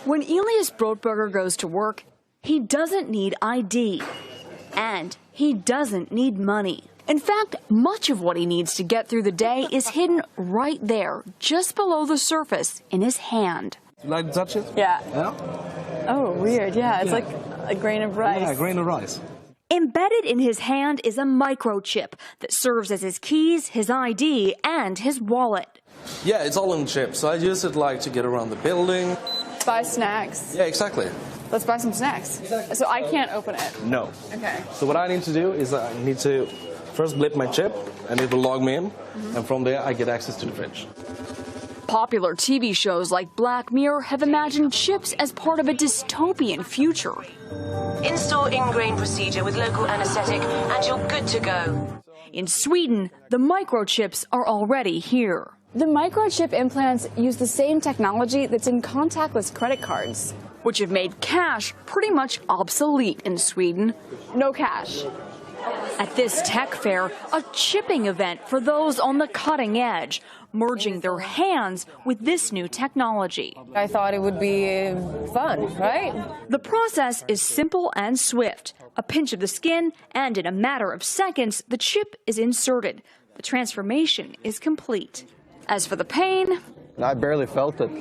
When Elias Brotberger goes to work, he doesn't need ID, and he doesn't need money. In fact, much of what he needs to get through the day is hidden right there, just below the surface, in his hand. You like to touch it? Yeah. Yeah? Oh, weird. Yeah, it's like a grain of rice. Yeah, a grain of rice. Embedded in his hand is a microchip that serves as his keys, his ID, and his wallet. Yeah, it's all in chip, so I use it like to get around the building. Buy snacks. Yeah, exactly. Let's buy some snacks. Exactly. So I can't open it? No. Okay. So what I need to do is I need to first blip my chip, and it will log me in, and from there I get access to the fridge. Popular TV shows like Black Mirror have imagined chips as part of a dystopian future. Install ingrain procedure with local anesthetic and you're good to go. In Sweden, the microchips are already here. The microchip implants use the same technology that's in contactless credit cards, which have made cash pretty much obsolete in Sweden. No cash. At this tech fair, a chipping event for those on the cutting edge, merging their hands with this new technology. I thought it would be fun, right? The process is simple and swift. A pinch of the skin, and in a matter of seconds, the chip is inserted. The transformation is complete. As for the pain, I barely felt it.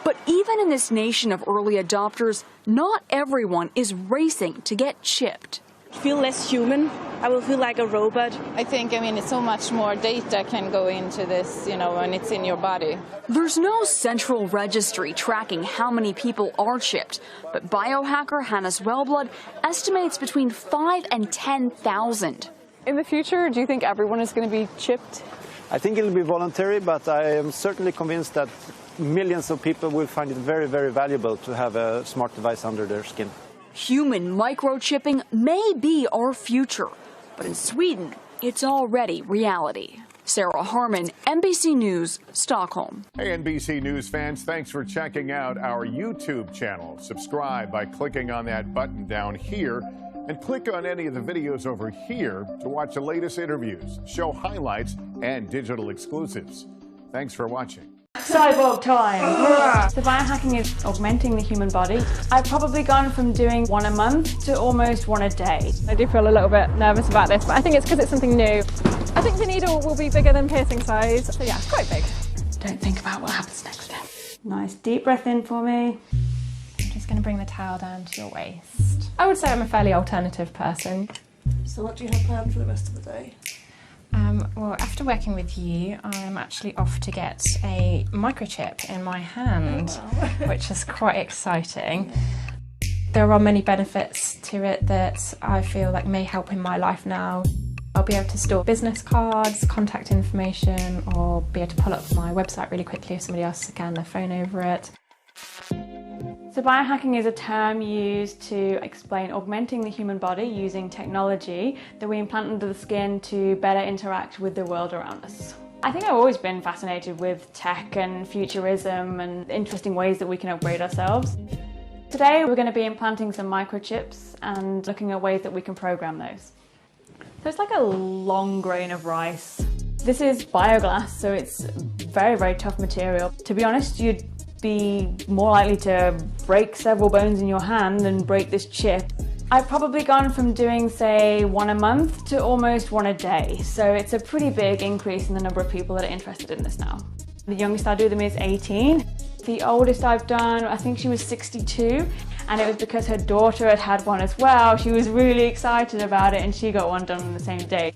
But even in this nation of early adopters, not everyone is racing to get chipped. Feel less human. I will feel like a robot. I mean, it's so much more data can go into this, when it's in your body. There's no central registry tracking how many people are chipped, but biohacker Hannes Wellblood estimates between 5 and 10,000. In the future, do you think everyone is going to be chipped? I think it'll be voluntary, but I am certainly convinced that millions of people will find it very, very valuable to have a smart device under their skin. Human microchipping may be our future, but in Sweden, it's already reality. Sarah Harmon, NBC News, Stockholm. Hey, NBC News fans, thanks for checking out our YouTube channel. Subscribe by clicking on that button down here and click on any of the videos over here to watch the latest interviews, show highlights, and digital exclusives. Thanks for watching. Cyborg time! So biohacking is augmenting the human body. I've probably gone from doing one a month to almost one a day. I do feel a little bit nervous about this, but I think it's because it's something new. I think the needle will be bigger than piercing size, so yeah, it's quite big. Don't think about what happens next. Nice deep breath in for me. I'm just going to bring the towel down to your waist. I would say I'm a fairly alternative person. So what do you have planned for the rest of the day? Well, after working with you, I'm actually off to get a microchip in my hand, which is quite exciting. There are many benefits to it that I feel like may help in my life now. I'll be able to store business cards, contact information, or be able to pull up my website really quickly if somebody else scans their phone over it. So biohacking is a term used to explain augmenting the human body using technology that we implant under the skin to better interact with the world around us. I think I've always been fascinated with tech and futurism and interesting ways that we can upgrade ourselves. Today we're going to be implanting some microchips and looking at ways that we can program those. So it's like a long grain of rice. This is bioglass, so it's very, very tough material. To be honest, you'd be more likely to break several bones in your hand than break this chip. I've probably gone from doing, say, one a month to almost one a day, so it's a pretty big increase in the number of people that are interested in this now. The youngest I do them is 18. The oldest I've done, I think she was 62, and it was because her daughter had had one as well. She was really excited about it and she got one done on the same day.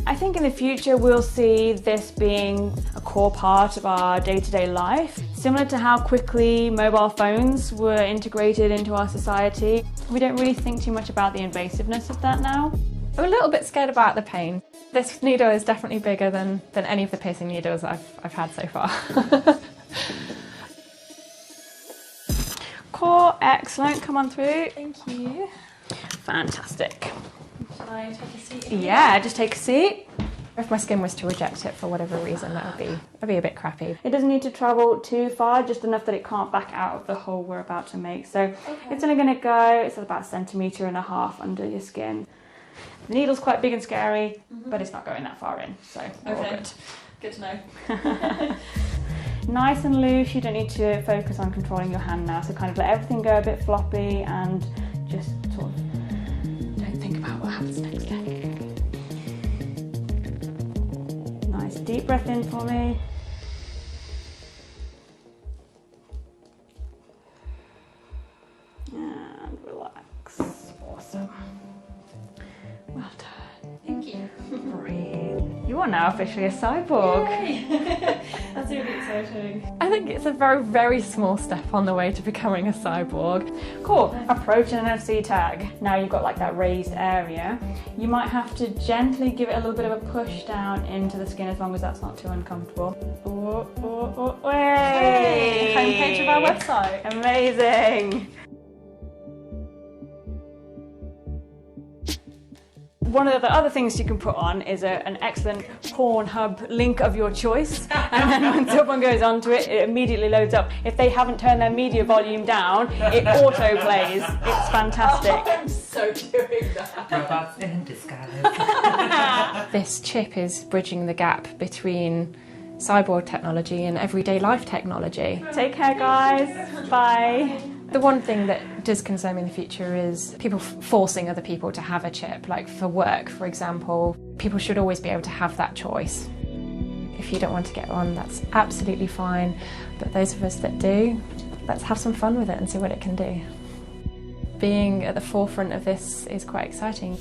I think in the future we'll see this being a core part of our day-to-day life. Similar to how quickly mobile phones were integrated into our society, we don't really think too much about the invasiveness of that now. I'm a little bit scared about the pain. This needle is definitely bigger than any of the piercing needles I've had so far. Core, excellent, come on through. Thank you. Fantastic. Shall I take a seat? Yeah, just take a seat. If my skin was to reject it for whatever reason, that'd be a bit crappy. It doesn't need to travel too far, just enough that it can't back out of the hole we're about to make. So it's only going to go, it's about 1.5 centimeters under your skin. The needle's quite big and scary, but it's not going that far in, so we're all good. Good to know. Nice and loose, you don't need to focus on controlling your hand now, so kind of let everything go a bit floppy and just sort of don't think about what happens next day. Nice deep breath in for me. And relax. Awesome. Well done. Thank you. Breathe. You are now officially a cyborg. Yay. That's really exciting. I think it's a very, very small step on the way to becoming a cyborg. Cool. Approach an NFC tag. Now you've got like that raised area. You might have to gently give it a little bit of a push down into the skin as long as that's not too uncomfortable. Hey! Homepage of our website. Amazing. One of the other things you can put on is an excellent Pornhub link of your choice, and then when someone goes onto it, it immediately loads up. If they haven't turned their media volume down, it auto plays. It's fantastic. Oh, I'm so doing that. Robots in disguise. This chip is bridging the gap between cyborg technology and everyday life technology. Take care, guys. Bye. The one thing that does concern me in the future is people forcing other people to have a chip, like for work, for example. People should always be able to have that choice. If you don't want to get one, that's absolutely fine. But those of us that do, let's have some fun with it and see what it can do. Being at the forefront of this is quite exciting.